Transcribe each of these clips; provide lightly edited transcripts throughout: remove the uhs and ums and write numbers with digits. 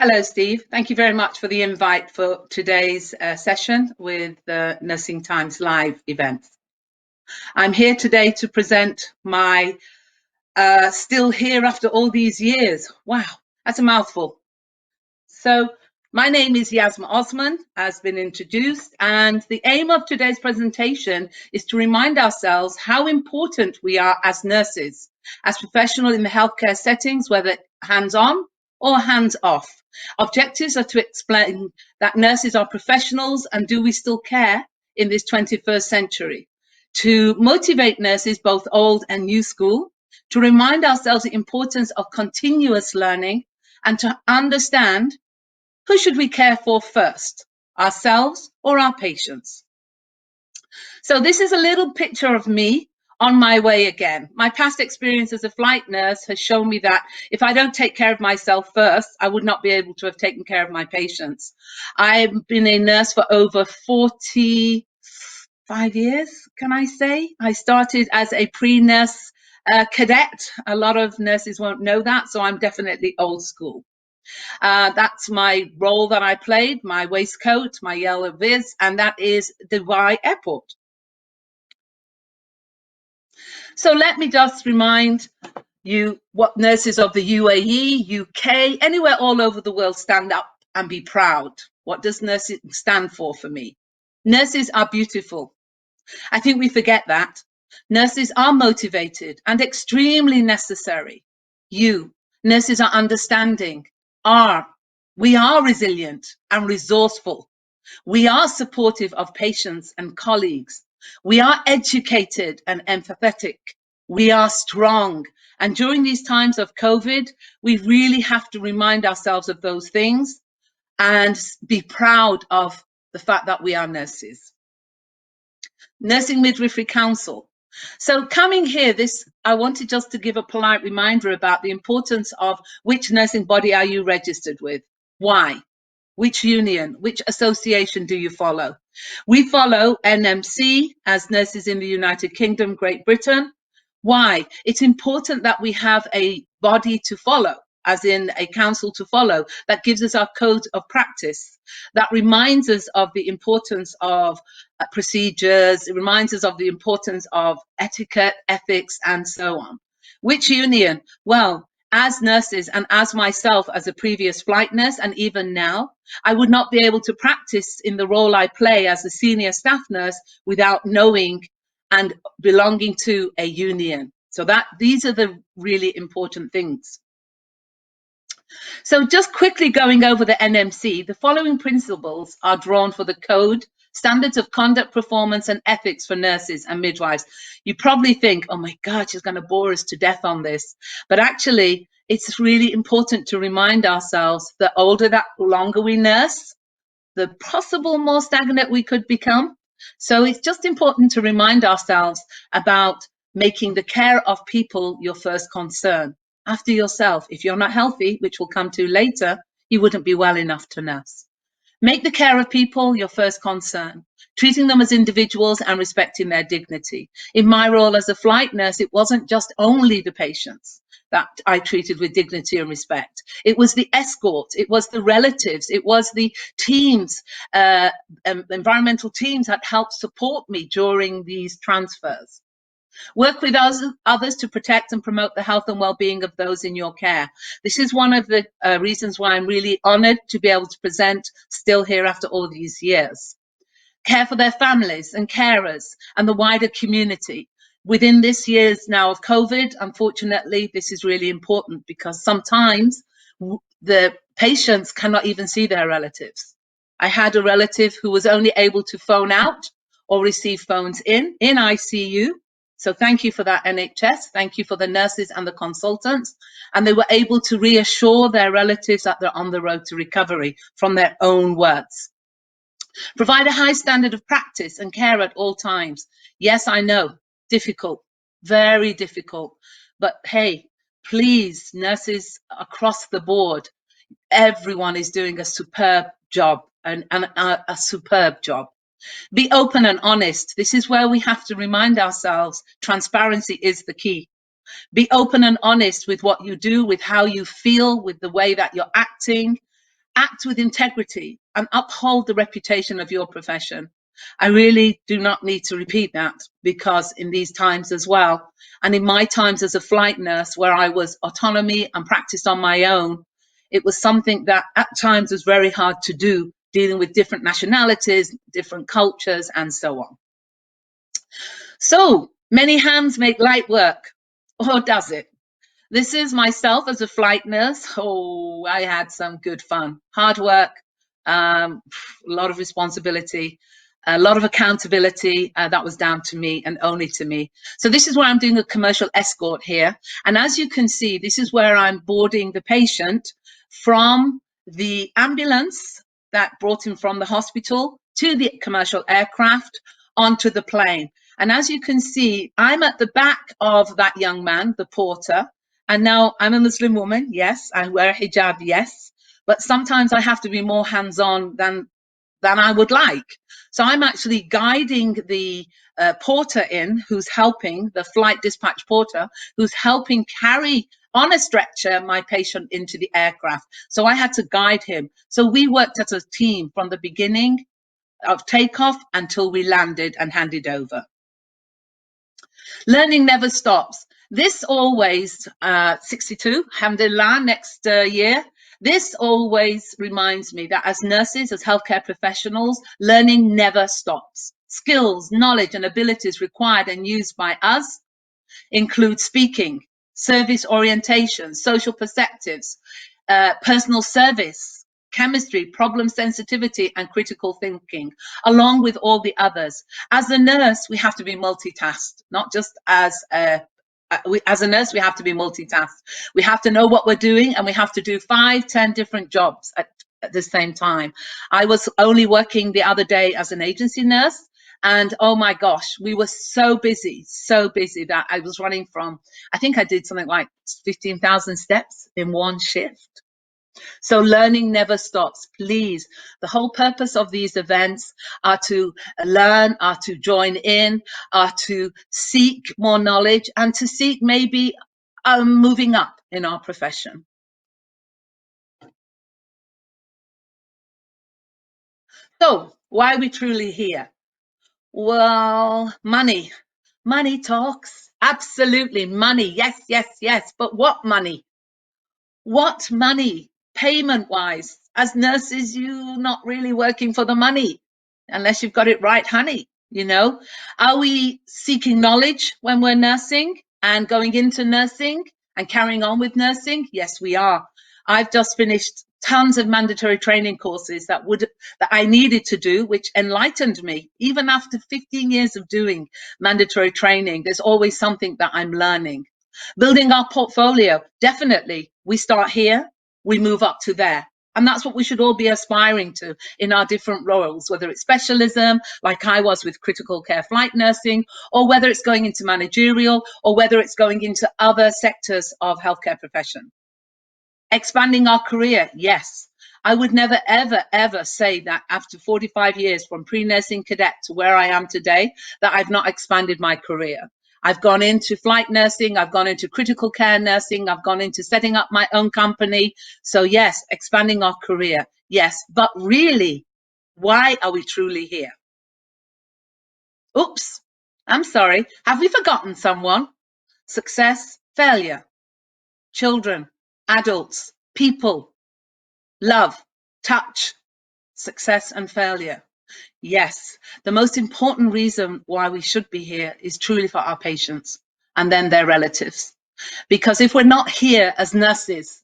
Hello, Steve. Thank you very much for the invite for today's session with the Nursing Times Live event. I'm here today to present my Still Here After All These Years. Wow, that's a mouthful. So my name is Yasma Osman, as been introduced, and the aim of today's presentation is to remind ourselves how important we are as nurses, as professionals in the healthcare settings, whether hands-on or hands-off. Objectives are to explain that nurses are professionals and do we still care in this 21st century, to motivate nurses, both old and new school, to remind ourselves the importance of continuous learning, and to understand who should we care for first, ourselves or our patients. So this is a little picture of me on my way again. My past experience as a flight nurse has shown me that if I don't take care of myself first, I would not be able to have taken care of my patients. I've been a nurse for over 45 years, can I say? I started as a pre-nurse cadet. A lot of nurses won't know that, so I'm definitely old school. That's my role that I played, my waistcoat, my yellow viz, and that is Dubai Airport. So let me just remind you what nurses of the UAE, UK, anywhere all over the world stand up and be proud. What does nursing stand for me? Nurses are beautiful. I think we forget that. Nurses are motivated and extremely necessary. Nurses are understanding, we are resilient and resourceful. We are supportive of patients and colleagues. We are educated and empathetic. We are strong. And during these times of COVID, we really have to remind ourselves of those things and be proud of the fact that we are nurses. Nursing Midwifery Council. So coming here, I wanted just to give a polite reminder about the importance of which nursing body are you registered with? Why? Which union, which association do you follow? We follow NMC as Nurses in the United Kingdom, Great Britain. Why? It's important that we have a body to follow, as in a council to follow, that gives us our code of practice, that reminds us of the importance of procedures, it reminds us of the importance of etiquette, ethics, and so on. Which union? Well, as nurses and as myself as a previous flight nurse and even now, I would not be able to practice in the role I play as a senior staff nurse without knowing and belonging to a union. So these are the really important things. So just quickly going over the NMC, the following principles are drawn for the code, standards of conduct, performance, and ethics for nurses and midwives. You probably think, oh my God, she's going to bore us to death on this. But actually, it's really important to remind ourselves that the longer we nurse, the possible more stagnant we could become. So it's just important to remind ourselves about making the care of people your first concern. After yourself, if you're not healthy, which we'll come to later, you wouldn't be well enough to nurse. Make the care of people your first concern, treating them as individuals and respecting their dignity. In my role as a flight nurse, it wasn't just only the patients that I treated with dignity and respect. It was the escort, it was the relatives, it was the teams, environmental teams that helped support me during these transfers. Work with others to protect and promote the health and well-being of those in your care. This is one of the reasons why I'm really honored to be able to present Still Here After All These Years. Care for their families and carers and the wider community. Within this year's now of COVID, unfortunately, this is really important because sometimes the patients cannot even see their relatives. I had a relative who was only able to phone out or receive phones in ICU. So thank you for that, NHS. Thank you for the nurses and the consultants. And they were able to reassure their relatives that they're on the road to recovery from their own words. Provide a high standard of practice and care at all times. Yes, I know, difficult, very difficult. But hey, please, nurses across the board, everyone is doing a superb job and a superb job. Be open and honest. This is where we have to remind ourselves transparency is the key. Be open and honest with what you do, with how you feel, with the way that you're acting. act with integrity, and uphold the reputation of your profession. I really do not need to repeat that, because in these times as well, and in my times as a flight nurse where I was autonomy and practiced on my own, it was something that at times was very hard to do, dealing with different nationalities, different cultures, and so on. So many hands make light work, or does it? This is myself as a flight nurse. Oh, I had some good fun. Hard work, a lot of responsibility, a lot of accountability. That was down to me and only to me. So this is where I'm doing a commercial escort here. And as you can see, this is where I'm boarding the patient from the ambulance that brought him from the hospital to the commercial aircraft onto the plane. And as you can see, I'm at the back of that young man, the porter. And now I'm a Muslim woman, yes, I wear a hijab, yes, but sometimes I have to be more hands-on than I would like. So I'm actually guiding the porter in, who's helping, the flight dispatch porter, who's helping carry on a stretcher my patient into the aircraft. So I had to guide him. So we worked as a team from the beginning of takeoff until we landed and handed over. Learning never stops. This always, 62, alhamdulillah, next year, this always reminds me that as nurses, as healthcare professionals, learning never stops. Skills, knowledge, and abilities required and used by us include speaking, service orientation, social perceptives, personal service, chemistry, problem sensitivity, and critical thinking, along with all the others. As a nurse, we have to be multitasked, not just as a nurse, we have to be multitasked. We have to know what we're doing, and we have to do 5, 10 different jobs at the same time. I was only working the other day as an agency nurse, and oh my gosh, we were so busy that I was running from, I think I did something like 15,000 steps in one shift. So learning never stops, please. The whole purpose of these events are to learn, are to join in, are to seek more knowledge, and to seek maybe moving up in our profession. So why are we truly here? Well, money. Money talks. Absolutely, money. Yes, yes, yes. But what money? What money? Payment wise, as nurses, you're not really working for the money unless you've got it right, honey. You know, are we seeking knowledge when we're nursing and going into nursing and carrying on with nursing? Yes, we are. I've just finished tons of mandatory training courses that I needed to do, which enlightened me. Even after 15 years of doing mandatory training, there's always something that I'm learning. Building our portfolio, definitely. We start here, we move up to there. And that's what we should all be aspiring to in our different roles, whether it's specialism, like I was with critical care flight nursing, or whether it's going into managerial, or whether it's going into other sectors of healthcare profession. Expanding our career, yes. I would never, ever, ever say that after 45 years from pre-nursing cadet to where I am today, that I've not expanded my career. I've gone into flight nursing, I've gone into critical care nursing, I've gone into setting up my own company. So yes, expanding our career, yes. But really, why are we truly here? Oops, I'm sorry. Have we forgotten someone? Success, failure, children, adults, people, love, touch, success and failure. Yes, the most important reason why we should be here is truly for our patients and then their relatives. Because if we're not here as nurses,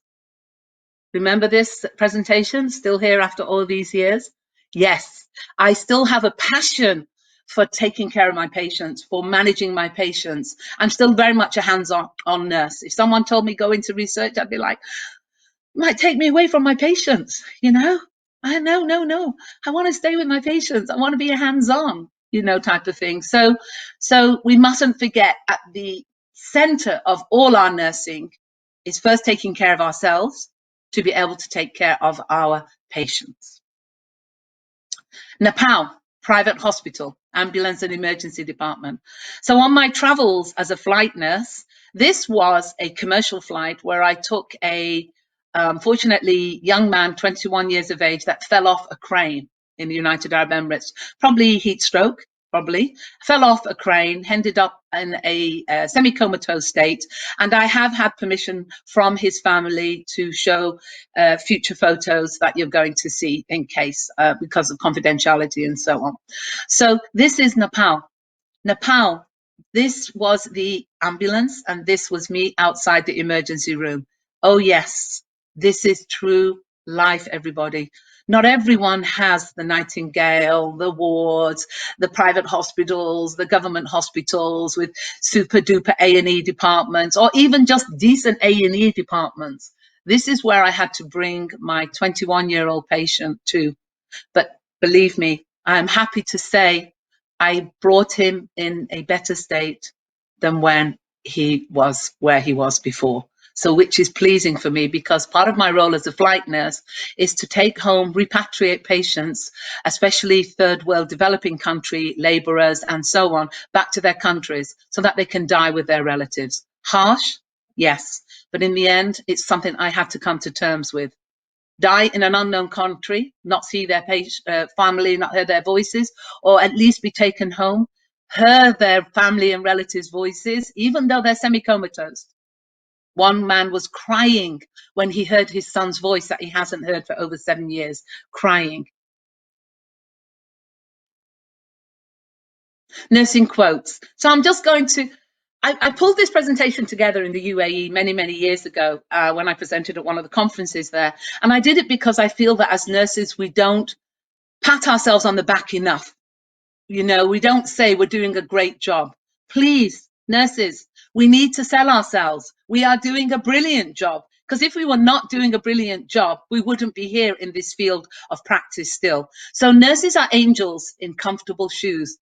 remember this presentation, still here after all these years? Yes, I still have a passion for taking care of my patients, for managing my patients. I'm still very much a hands-on nurse. If someone told me go into research, I'd be like, might take me away from my patients, you know? No. I want to stay with my patients. I want to be a hands-on, type of thing. So we mustn't forget at the center of all our nursing is first taking care of ourselves to be able to take care of our patients. Nepal, private hospital, ambulance and emergency department. So on my travels as a flight nurse, this was a commercial flight where I took a Fortunately, young man, 21 years of age, that fell off a crane in the United Arab Emirates, probably heat stroke, probably fell off a crane, ended up in a semi-comatose state. And I have had permission from his family to show future photos that you're going to see in case, because of confidentiality and so on. So this is Nepal. Nepal, this was the ambulance and this was me outside the emergency room. Oh yes, this is true life, everybody. Not everyone has the Nightingale, the wards, the private hospitals, the government hospitals with super duper A&E departments, or even just decent A&E departments. This is where I had to bring my 21-year-old patient to. But believe me, I'm happy to say I brought him in a better state than when he was where he was before. So, which is pleasing for me, because part of my role as a flight nurse is to take home, repatriate patients, especially third world developing country laborers and so on, back to their countries so that they can die with their relatives. Harsh? Yes. But in the end, it's something I had to come to terms with. Die in an unknown country, not see their family, not hear their voices, or at least be taken home, hear their family and relatives' voices, even though they're semi-comatose. One man was crying when he heard his son's voice that he hasn't heard for over 7 years, crying. Nursing quotes. So I'm just going to, I pulled this presentation together in the UAE many, many years ago when I presented at one of the conferences there. And I did it because I feel that as nurses, we don't pat ourselves on the back enough. You know, we don't say we're doing a great job. Please, nurses, we need to sell ourselves. We are doing a brilliant job. Because if we were not doing a brilliant job, we wouldn't be here in this field of practice still. So nurses are angels in comfortable shoes.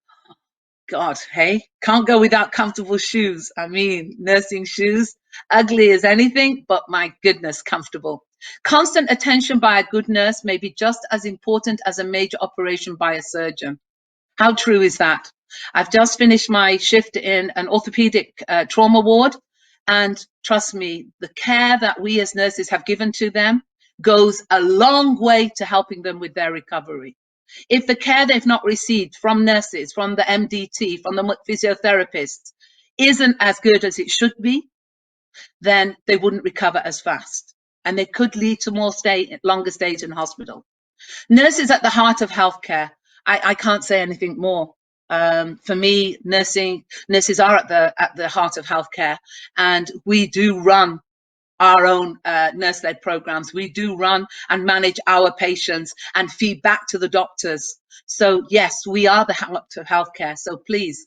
God, hey, can't go without comfortable shoes. I mean, nursing shoes, ugly as anything, but my goodness, comfortable. Constant attention by a good nurse may be just as important as a major operation by a surgeon. How true is that? I've just finished my shift in an orthopedic trauma ward, and trust me, the care that we as nurses have given to them goes a long way to helping them with their recovery. If the care they've not received from nurses, from the MDT, from the physiotherapists isn't as good as it should be, then they wouldn't recover as fast. And they could lead to longer stays in hospital. Nurses at the heart of healthcare. I can't say anything more. For me, nurses are at the heart of healthcare, and we do run our own nurse-led programs. We do run and manage our patients and feed back to the doctors. So yes, we are the heart of healthcare. So please,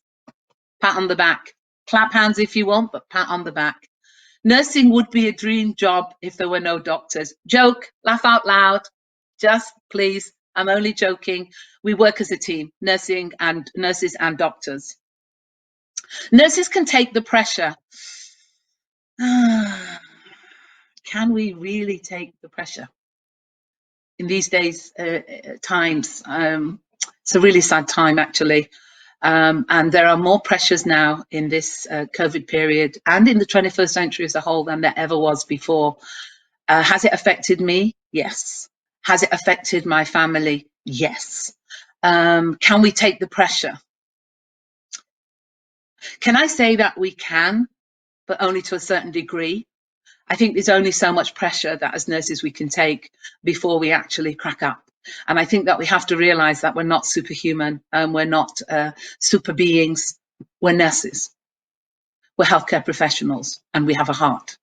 pat on the back. Clap hands if you want, but pat on the back. Nursing would be a dream job if there were no doctors. Joke, laugh out loud. Just please, I'm only joking. We work as a team, nurses and doctors. Nurses can take the pressure. Can we really take the pressure in these days, times? It's a really sad time, actually. And there are more pressures now in this COVID period and in the 21st century as a whole than there ever was before. Has it affected me? Yes. Has it affected my family? Yes. Can we take the pressure? Can I say that we can, but only to a certain degree? I think there's only so much pressure that as nurses we can take before we actually crack up. And I think that we have to realize that we're not superhuman and we're not super beings. We're nurses. We're healthcare professionals and we have a heart.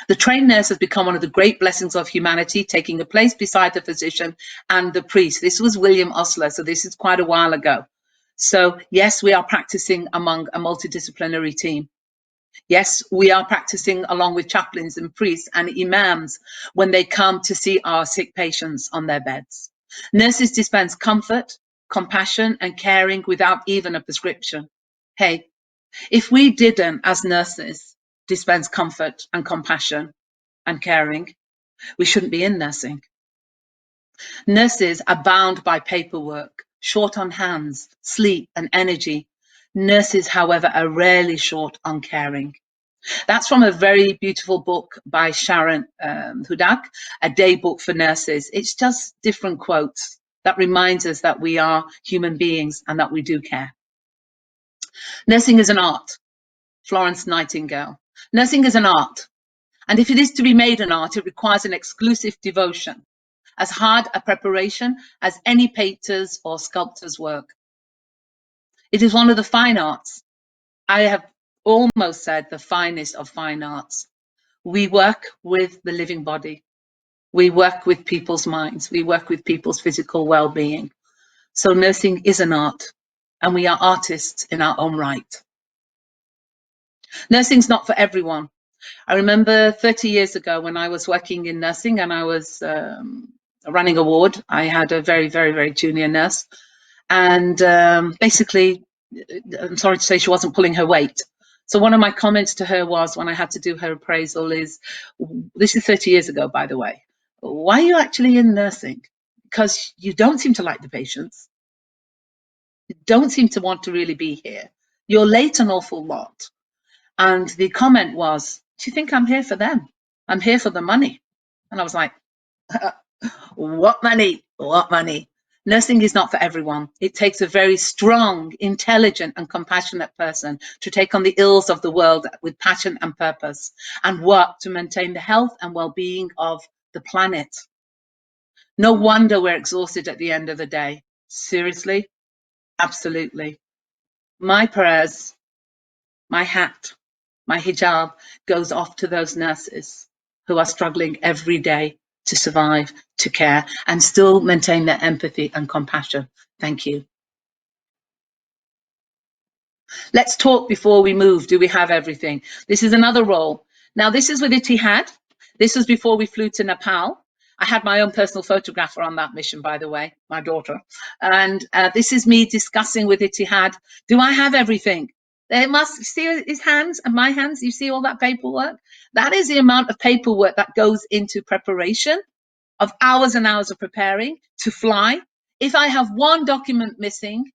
The trained nurse has become one of the great blessings of humanity, taking a place beside the physician and the priest. This was William Osler, so this is quite a while ago. So yes, we are practicing among a multidisciplinary team. Yes, we are practicing along with chaplains and priests and imams when they come to see our sick patients on their beds. Nurses dispense comfort, compassion, and caring without even a prescription. Hey, if we didn't, as nurses, dispense comfort and compassion and caring, we shouldn't be in nursing. Nurses are bound by paperwork, short on hands, sleep, and energy. Nurses, however, are rarely short on caring. That's from a very beautiful book by Sharon Hudak, A Day Book for Nurses. It's just different quotes that reminds us that we are human beings and that we do care. Nursing is an art. Florence Nightingale. Nursing is an art. And if it is to be made an art, it requires an exclusive devotion, as hard a preparation as any painter's or sculptor's work. It is one of the fine arts. I have almost said the finest of fine arts. We work with the living body. We work with people's minds. We work with people's physical well-being. So nursing is an art, and we are artists in our own right. Nursing's not for everyone. I remember 30 years ago when I was working in nursing and I was running a ward. I had a very, very, very junior nurse. And basically, I'm sorry to say, she wasn't pulling her weight. So one of my comments to her was, when I had to do her appraisal, is, this is 30 years ago, by the way, why are you actually in nursing? Because you don't seem to like the patients. You don't seem to want to really be here. You're late an awful lot. And the comment was, do you think I'm here for them? I'm here for the money. And I was like, what money? What money? Nursing is not for everyone. It takes a very strong, intelligent, and compassionate person to take on the ills of the world with passion and purpose and work to maintain the health and well-being of the planet. No wonder we're exhausted at the end of the day. Seriously? Absolutely. My prayers, my hat, my hijab goes off to those nurses who are struggling every day to survive, to care, and still maintain their empathy and compassion. Thank you. Let's talk before we move. Do we have everything? This is another role. Now, this is with Ittihad. This was before we flew to Nepal. I had my own personal photographer on that mission, by the way, my daughter. And this is me discussing with Ittihad, do I have everything? They must see his hands and my hands. You see all that paperwork? That is the amount of paperwork that goes into preparation, of hours and hours of preparing to fly. If I have one document missing,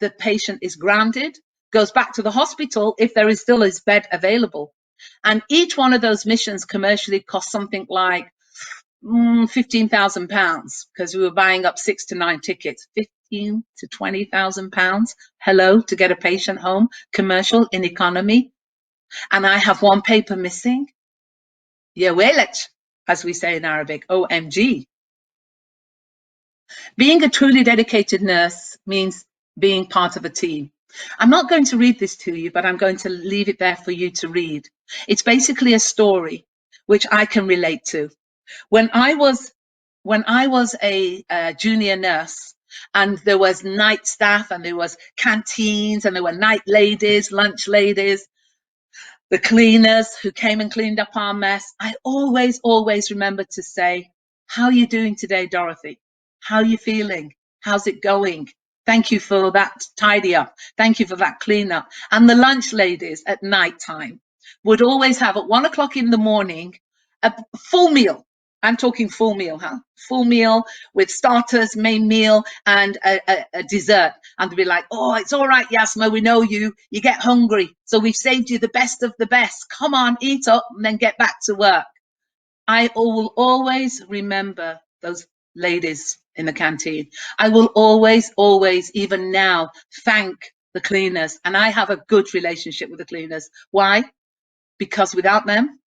the patient is grounded, goes back to the hospital if there is still his bed available. And each one of those missions commercially costs something like £15,000 because we were buying up 6 to 9 tickets. 15 to 20,000 pounds. Hello, to get a patient home, commercial in economy. And I have one paper missing. Ya welet, as we say in Arabic, OMG. Being a truly dedicated nurse means being part of a team. I'm not going to read this to you, but I'm going to leave it there for you to read. It's basically a story which I can relate to. When I was a junior nurse, and there was night staff and there was canteens and there were night ladies, lunch ladies, the cleaners who came and cleaned up our mess, I always remembered to say, how are you doing today, Dorothy? How are you feeling? How's it going? Thank you for that tidy up. Thank you for that clean up. And the lunch ladies at night time would always have at 1 o'clock in the morning a full meal. I'm talking full meal, huh? Full meal with starters, main meal, and a dessert. And they'd be like, oh, it's all right, Yasma, we know you. You get hungry. So we've saved you the best of the best. Come on, eat up, and then get back to work. I will always remember those ladies in the canteen. I will always, even now, thank the cleaners. And I have a good relationship with the cleaners. Why? Because without them,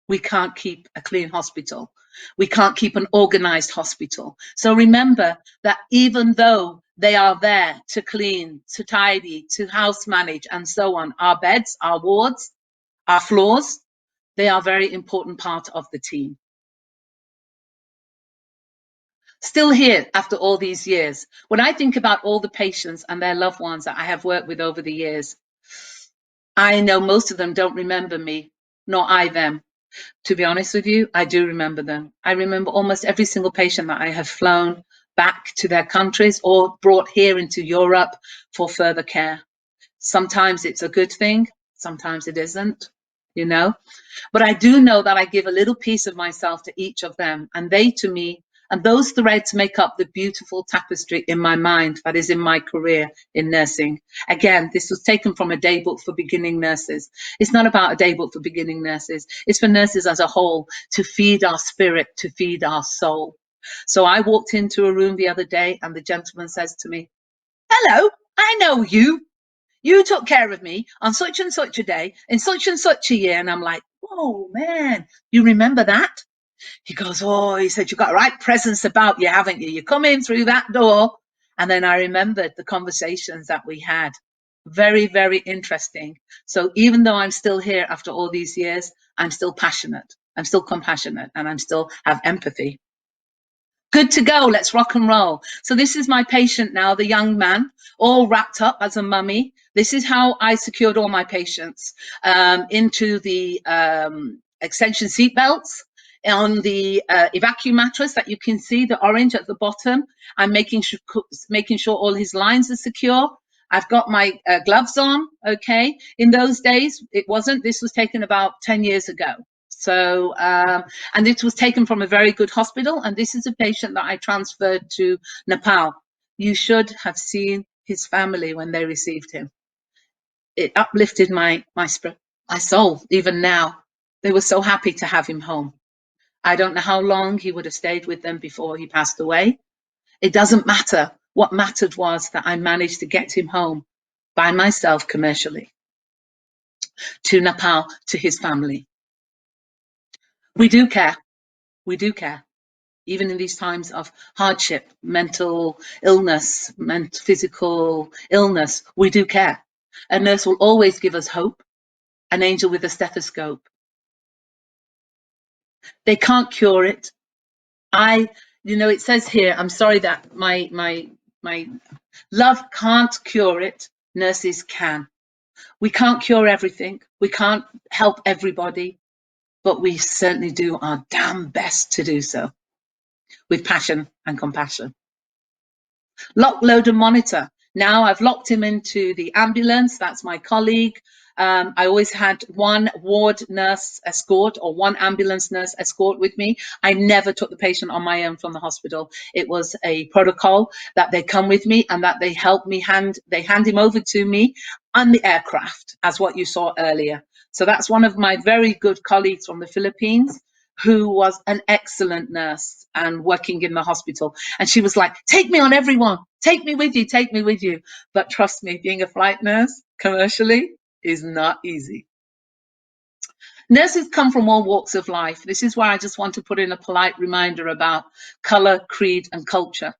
we can't keep a clean hospital. We can't keep an organized hospital. So remember that even though they are there to clean, to tidy, to house manage, and so on, our beds, our wards, our floors, they are a very important part of the team. Still here after all these years, when I think about all the patients and their loved ones that I have worked with over the years, I know most of them don't remember me, nor I them. To be honest with you, I do remember them. I remember almost every single patient that I have flown back to their countries or brought here into Europe for further care. Sometimes it's a good thing, sometimes it isn't, you know. But I do know that I give a little piece of myself to each of them, and they to me And those threads make up the beautiful tapestry in my mind that is in my career in nursing. Again, this was taken from a day book for beginning nurses. It's not about a day book for beginning nurses. It's for nurses as a whole, to feed our spirit, to feed our soul. So I walked into a room the other day and the gentleman says to me, "Hello, I know you. You took care of me on such and such a day in such and such a year." And I'm like, "Whoa, man, you remember that?" He goes, "Oh," he said, "you've got right presence about you, haven't you? You come in through that door." And then I remembered the conversations that we had. Very, very interesting. So even though I'm still here after all these years, I'm still passionate. I'm still compassionate, and I'm still have empathy. Good to go. Let's rock and roll. So this is my patient now, the young man, all wrapped up as a mummy. This is how I secured all my patients into the extension seat belts on the evacuum mattress that you can see, the orange at the bottom. I'm making sure all his lines are secure. I've got my gloves on. Okay. In those days, it wasn't. This was taken about 10 years ago. So, and it was taken from a very good hospital. And this is a patient that I transferred to Nepal. You should have seen his family when they received him. It uplifted my spirit, my soul. Even now, they were so happy to have him home. I don't know how long he would have stayed with them before he passed away. It doesn't matter. What mattered was that I managed to get him home by myself commercially to Nepal, to his family. We do care. We do care. Even in these times of hardship, mental illness, physical illness, we do care. A nurse will always give us hope, an angel with a stethoscope. They can't cure it. It says here, I'm sorry that my love can't cure it. Nurses can. We can't cure everything. We can't help everybody, but we certainly do our damn best to do so with passion and compassion. Lock, load and monitor. Now I've locked him into the ambulance. That's my colleague. I always had one ward nurse escort or one ambulance nurse escort with me. I never took the patient on my own from the hospital. It was a protocol that they come with me and that they help me they hand him over to me on the aircraft, as what you saw earlier. So that's one of my very good colleagues from the Philippines, who was an excellent nurse and working in the hospital. And she was like, "Take me on, everyone. Take me with you. Take me with you." But trust me, being a flight nurse commercially is not easy. Nurses come from all walks of life. This is why I just want to put in a polite reminder about color, creed, and culture.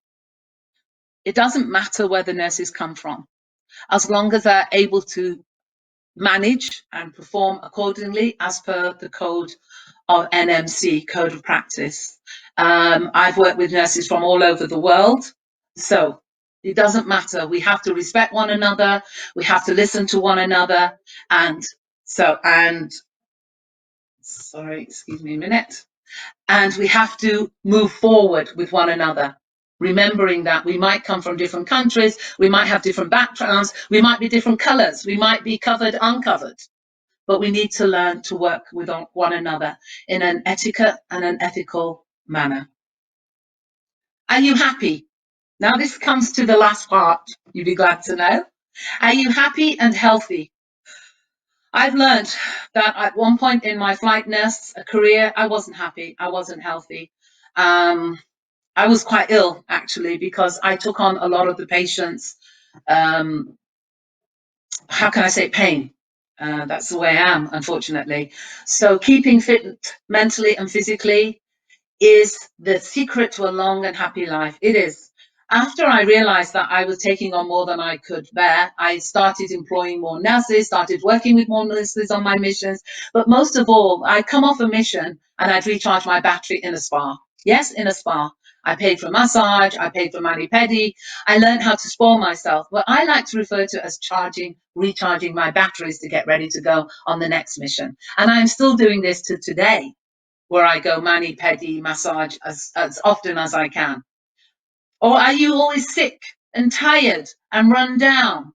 It doesn't matter where the nurses come from, as long as they're able to manage and perform accordingly as per the code of NMC, Code of Practice. I've worked with nurses from all over the world, so it doesn't matter. We have to respect one another. We have to listen to one another. Sorry, excuse me a minute. And we have to move forward with one another, remembering that we might come from different countries, we might have different backgrounds, we might be different colors, we might be covered, uncovered, but we need to learn to work with one another in an etiquette and an ethical manner. Are you happy? Now this comes to the last part, you'd be glad to know. Are you happy and healthy? I've learned that at one point in my flight nurse career, I wasn't happy, I wasn't healthy. I was quite ill, actually, because I took on a lot of the patients, how can I say, pain. That's the way I am, unfortunately. So keeping fit mentally and physically is the secret to a long and happy life. It is. After I realized that I was taking on more than I could bear, I started employing more nurses, started working with more nurses on my missions. But most of all, I'd come off a mission and I'd recharge my battery in a spa. Yes, in a spa. I paid for massage, I paid for mani-pedi. I learned how to spoil myself. What I like to refer to as recharging my batteries to get ready to go on the next mission. And I'm still doing this to today, where I go mani-pedi, massage as often as I can. Or are you always sick and tired and run down?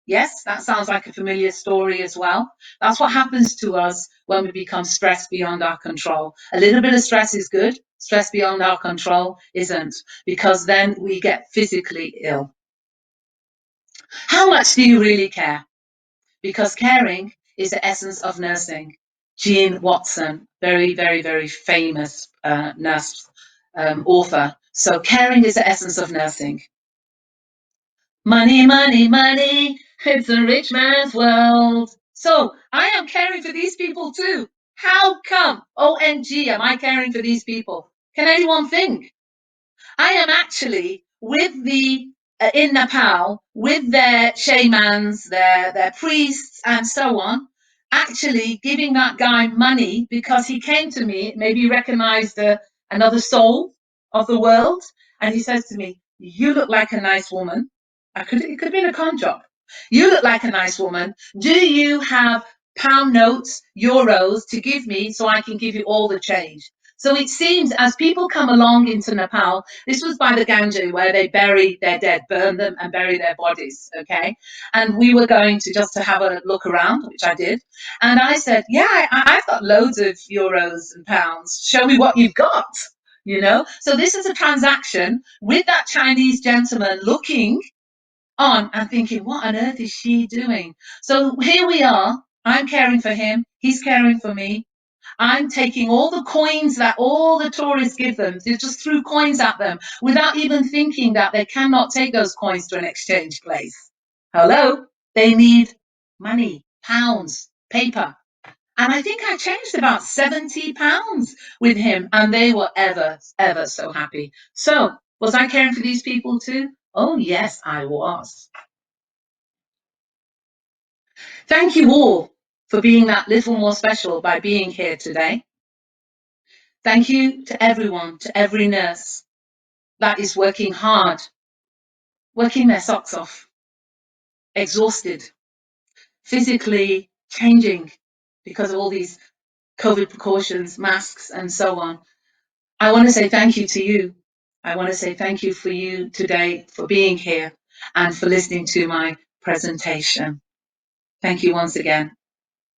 Yes, that sounds like a familiar story as well. That's what happens to us when we become stressed beyond our control. A little bit of stress is good, Stress beyond our control isn't, because then we get physically ill. How much do you really care? Because caring is the essence of nursing. Jean Watson, very, very, very famous nurse author. So caring is the essence of nursing. Money, money, money, it's a rich man's world. So I am caring for these people too. How come, OMG, am I caring for these people? Can anyone think? I am actually with the in Nepal with their shamans, their priests, and so on. Actually, giving that guy money because he came to me. Maybe he recognized another soul of the world, and he says to me, "You look like a nice woman. It could have been a con job. You look like a nice woman. Do you have pound notes, euros to give me so I can give you all the change?" So it seems as people come along into Nepal, this was by the Ganges where they bury their dead, burn them and bury their bodies, okay? And we were going to just to have a look around, which I did. And I said, yeah, I've got loads of euros and pounds. Show me what you've got, you know? So this is a transaction with that Chinese gentleman looking on and thinking, what on earth is she doing? So here we are. I'm caring for him. He's caring for me. I'm taking all the coins that all the tourists give them. They just threw coins at them without even thinking that they cannot take those coins to an exchange place. Hello? They need money, pounds, paper. And I think I changed about £70 with him, and they were ever, ever so happy. So, was I caring for these people too? Oh, yes, I was. Thank you all for being that little more special by being here today. Thank you to everyone, to every nurse that is working hard, working their socks off, exhausted, physically changing because of all these COVID precautions, masks, and so on. I want to say thank you to you. I want to say thank you for you today for being here and for listening to my presentation. Thank you once again.